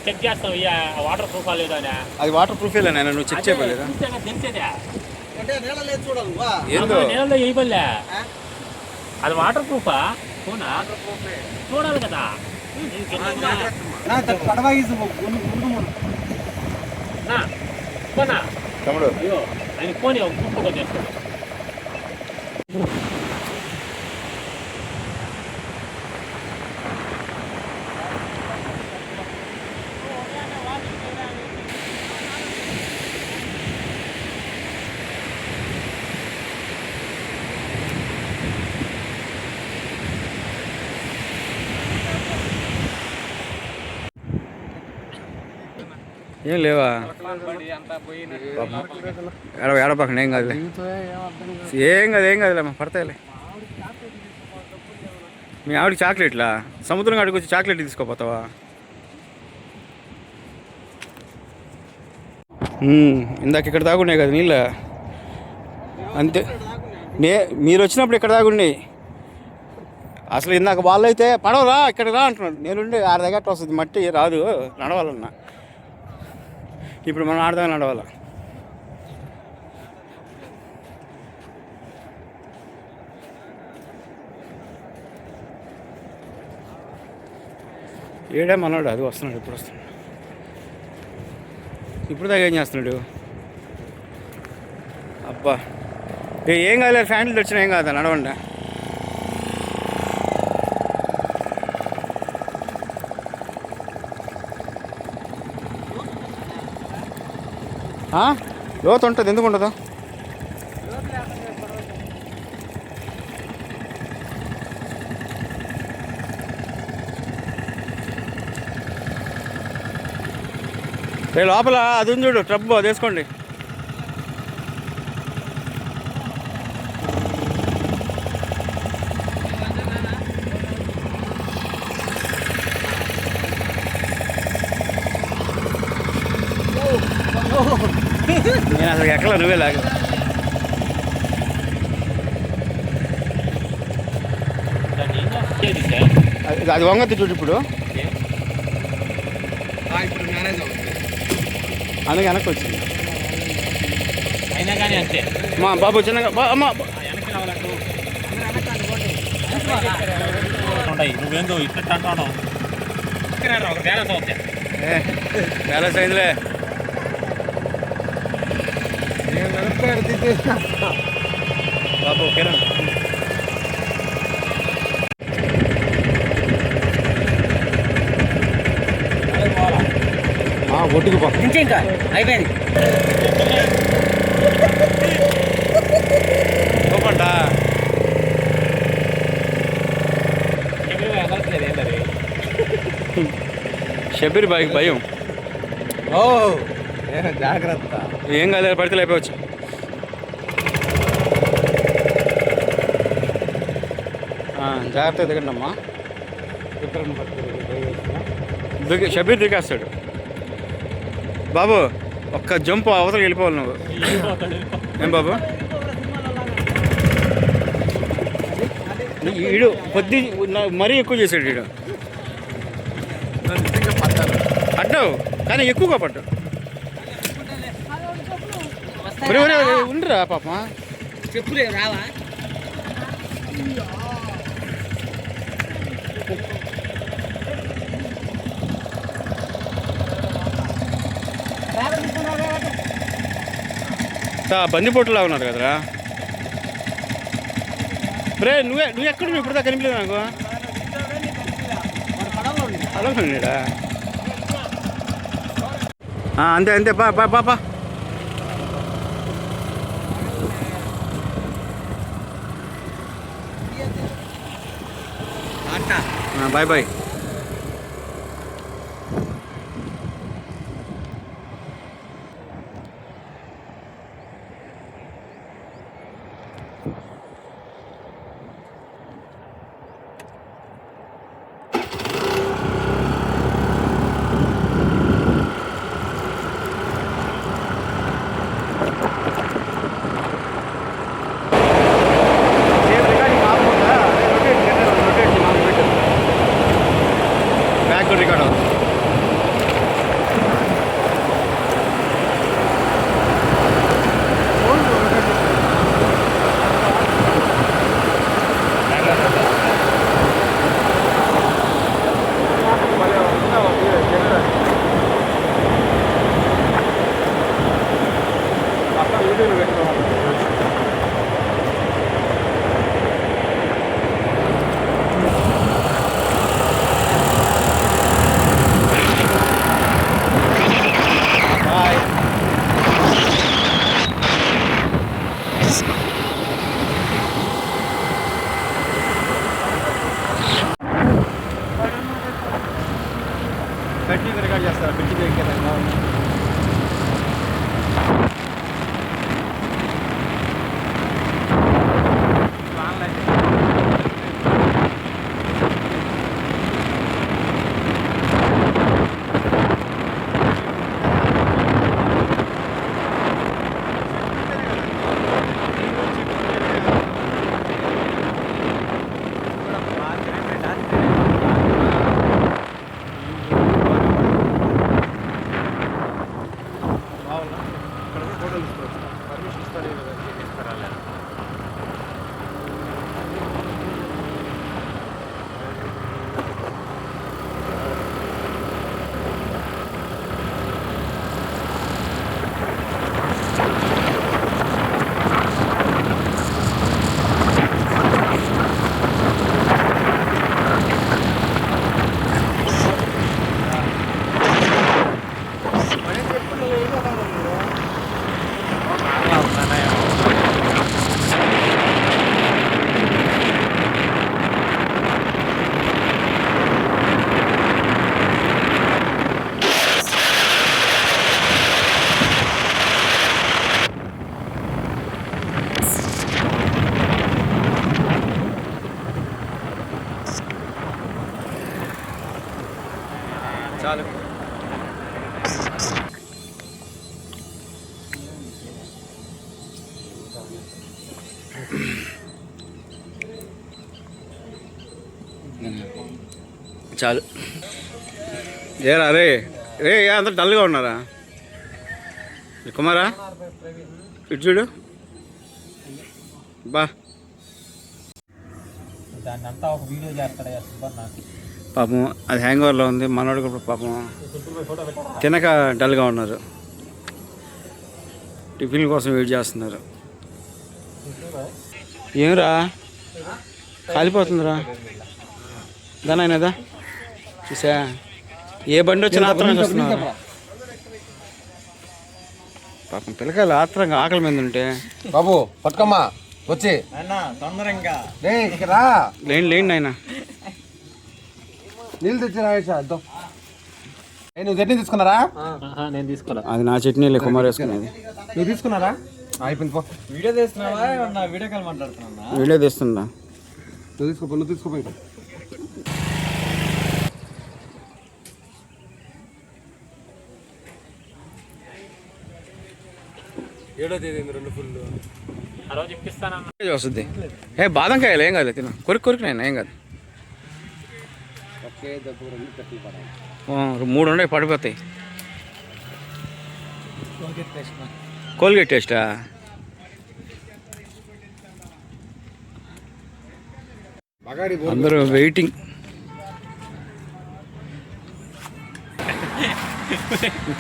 Check చేస్తాం water proof లేదని. అది వాటర్ ప్రూఫ్ నేను నువ్వు చెక్ చేయలేదా? నీళ్ళలో వేయబల్లే అది వాటర్ ప్రూఫా? చూడాలి కదా. తమ్ముడు ఆయన పోనీ ఫోటో చేస్తాడు. ఏం లేవా? ఏడపకండి, ఏం కాదులే, ఏం కాదులే మా పడతాయిలే. మీ ఆవిడకి చాక్లెట్లా? సముద్రం కాడికి వచ్చి చాక్లెట్ తీసుకోపోతావా? ఇందాక ఇక్కడ తాగున్నాయి కదా నీళ్ళ, అంతే. మీరు వచ్చినప్పుడు ఇక్కడ తాగున్నాయి. అసలు ఇందాక వాళ్ళు అయితే పడవరా ఇక్కడ రా అంటున్నాడు. నేనుండి 6 దగ్గర వస్తుంది, మట్టి రాదు నడవాలన్నా. ఇప్పుడు మనం ఆడదాం నడవాల. ఏడే మనోడు అది వస్తున్నాడు. ఇప్పుడు వస్తున్నాడు. ఇప్పుడు దాకా ఏం చేస్తున్నాడు? అబ్బా ఏం కాదు, ఫ్యాన్లు తెచ్చినా ఏం కాదా, నడవండి. లోతు ఉంటుంది, ఎందుకు ఉండదు? లోపల అది ఉంది చూడు, ట్రబ్, అది వేసుకోండి. నేను అసలు ఎక్కలా, నువ్వే లాగా. అది వంగతి చూడు ఇప్పుడు, అందుకే వెనక్కి వచ్చింది. అయినా కానీ అంతే మా బాబు చిన్నగా నువ్వేందో ఇట్లా అంటున్నావు. బ్యాలెన్స్ అయిందిలే. బాబు కిరణ్ ఒడ్డుకు నుంచి ఇంకా అయిపోయింది. ఓపంటా షబీర్ బాయ్కి భయం. జాగ్రత్త, ఏం కాదు, పడితే అయిపోవచ్చు. జాగ్రత్త దిగండి అమ్మా. షబీర్ దిగేస్తాడు. బాబు ఒక్క జంప్ అవతలకి వెళ్ళిపోవాలి నువ్వు. ఏం బాబు ఈడు కొద్ది మరీ ఎక్కువ చేశాడు. ఈడు పడ్డావు కానీ ఎక్కువగా పడ్డావు. ఉండరా పాప, చెప్పులే రావా? బందిపోటులా ఉన్నారు కదరా. రే నువ్వు ఎక్కడ, నువ్వు ఇప్పుడు దాకా కనిపించలేదు నాకు. అడగండిడా అంతే అంతే, పాప బాయ్ బాయ్. చాలు. చాలు. ఏరా రే రే అందరు డల్గా ఉన్నారా? కుమారా ఇటు చూడు బా. దాన్ని అంతా ఒక వీడియో చేస్తాడు నాకు. పాపం అది హ్యాంగ్ ఓవర్లో ఉంది. మనోడు కూడా పాపం తినక డల్గా ఉన్నారు. టిఫిన్ కోసం వెయిట్ చేస్తున్నారు. ఏమిరా కాలిపోతుందిరా దానైనదా చూసా. ఏ బండి వచ్చినా ఆత్రంగా వస్తున్నారు. పాపం పిల్లకాయలు ఆత్రంగా ఆకలి మీద ఉంటే బాబు పట్టుకోమ్మా వచ్చి తొందరగా లేండి లేండి ఆయన నీళ్ళు తెచ్చి రాయేసా అర్థం. నువ్వు చట్నీ తీసుకున్నారా? నేను తీసుకోలే. అది నా చట్నీలే కుమార్ వేసుకునేది. నువ్వు తీసుకున్నారా? అయిపోయింది పో. వీడియో తీస్తున్నావా? వీడియో కాల్ మాట్లాడుతున్నా. వీడియో తీస్తుందా? నువ్వు తీసుకో నువ్వు తీసుకోపోయి. ఏడో తేదీ 2 ఫుల్ ఆ రోజు ఇప్పిస్తానన్నా. వస్తుంది. ఏ బాదంకాయలు ఏం కాదు తిన కొరికినాయన ఏం కాదు. 3 ఉన్నాయి పడిపోతాయి. కోల్గేట్ టేస్టా? అందరూ వెయిటింగ్.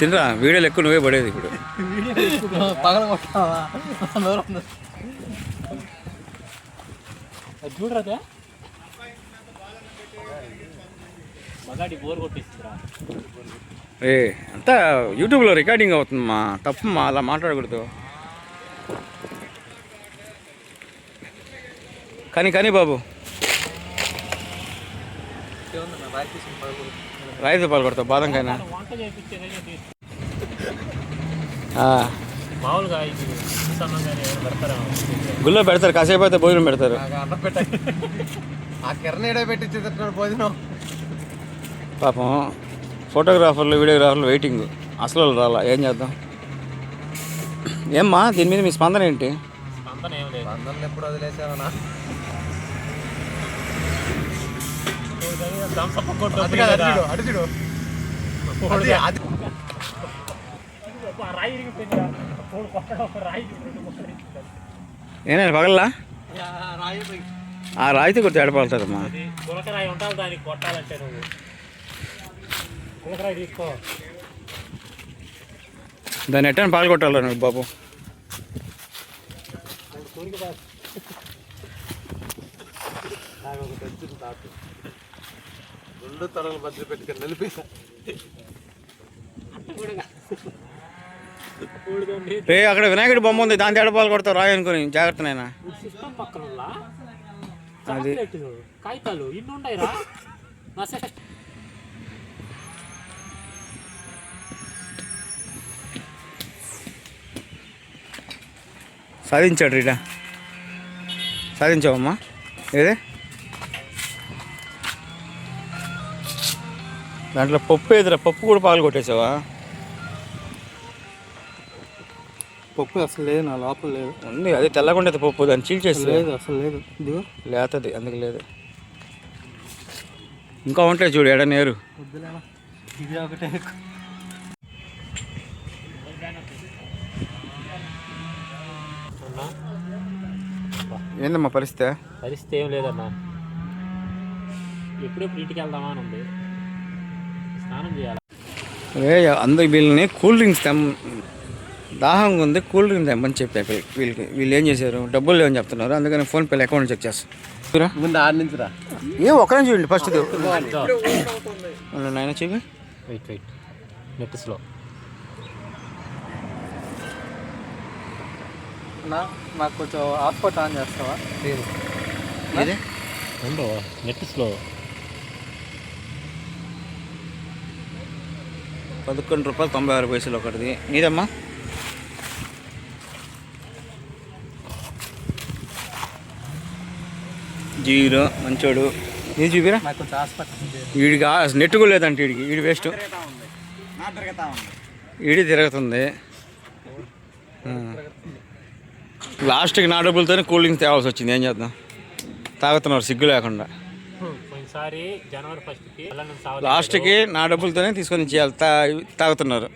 తినరా వీడియోలు ఎక్కువ నువ్వే పడేది ఇప్పుడు. పగల కొట్టావా? చూడరా మగాడి బోర్ కొట్టిస్తురా. ఏ అంతా యూట్యూబ్లో రికార్డింగ్ అవుతుందమ్మా. తప్పమ్మా అలా మాట్లాడకూడదు. కానీ బాబు రాయితో పాలు కొడతావు బాదంకాయనా? వంట చేయించేదైనా మామూలుగా పెడతారా? గుళ్ళో పెడతారు, కాసేపు అయితే భోజనం పెడతారు. అన్నం పెట్ట ఆ కిరణ్ ఏడో పెట్టించేటట్టు భోజనం. పాపం ఫోటోగ్రాఫర్లు వీడియోగ్రాఫర్లు వెయిటింగ్. అసలు రాలా. ఏం చేద్దాం? ఏమ్మా దీని మీద మీ స్పందన ఏంటి? స్పందన ఏం లేదు. అందరిని ఎప్పుడు వదిలేసావనా? అడుగుడు ఏనా పగల్లా ఆ రాయితీ కొడితే ఏడపడుతుందమ్మా. గులకరాయి ఉంటుంది, దానికి కొట్టాలంటే నువ్వు గులకరాయి తీసుకో. దాన్ని ఎట్టని పాలు కొట్టాలి నువ్వు బాబు. రెండు తడలు మధ్య పెట్టుకుని నిలిపి రే అక్కడ వినాయకుడి బొమ్మ ఉంది, దాని తేడా పాలు కొడతావు రాయి అనుకుని. జాగ్రత్త నాయనా. సిస్టమ్ పక్కన అది కాగితాలు ఇన్ని ఉంటాయిరా. సాధించాడు రీడా. సాధించావమ్మా? ఏదే దాంట్లో పప్పు ఏదిరా? పప్పు కూడా పాలు కొట్టేసావా? పప్పు అసలు లేదు నా లోపల లేదు. ఉంది అదే తెల్లకుండా పప్పు, దాన్ని చీల్చేసి లేదు అసలు లేదు. ఇదిగో లేతది, అందుకు లేదు. ఇంకా ఉంటాయి చూడు ఎడ నేరు. వద్దులేనా, ఇది ఒకటే. అన్నా ఏందమ్మా పరిస్థితి? పరిస్థితి ఏం లేదన్నా. ఎప్పుడెప్పుడు ఇంటికి వెళ్దామా అని ఉంది. స్నానం చేయాలి. అరే అందరికి వీళ్ళని కూల్ డ్రింక్స్ దాహంగా ఉంది, కూల్ డ్రింక్ తెమ్మని చెప్పాక వీళ్ళు ఏం చేశారు? డబ్బులు లేవని చెప్తున్నారు. అందుకని ఫోన్పేలో అకౌంట్ చెక్ చేస్తాను. ముందు ఆడ నుంచి రా. ఏం ఒక్కరే చూడండి ఫస్ట్ నాయన చెప్పి. Wait net slow. నాకు కొంచెం హాట్స్పాట్ ఆన్ చేస్తావా? అదే ఉండు, నెట్ స్లో. ₹11.96 ఒకటిది. నీదమ్మా? జీరో మంచోడు. నీ చూపిరా. నాకు కొంచెం హాట్స్పాట్. వీడికి నెట్ కూడా లేదంటే వీడి వేస్ట్. వీడి తిరుగుతుంది. లాస్ట్కి నా డబ్బులతోనే కూల్ డ్రింక్స్ తేవాల్సి వచ్చింది. ఏం చేద్దాం, తాగుతున్నారు సిగ్గు లేకుండా. పోయినసారి జనవరి 1కి లాస్ట్కి నా డబ్బులతోనే తీసుకొని ఇచ్చేయాలి, తాగుతున్నారు.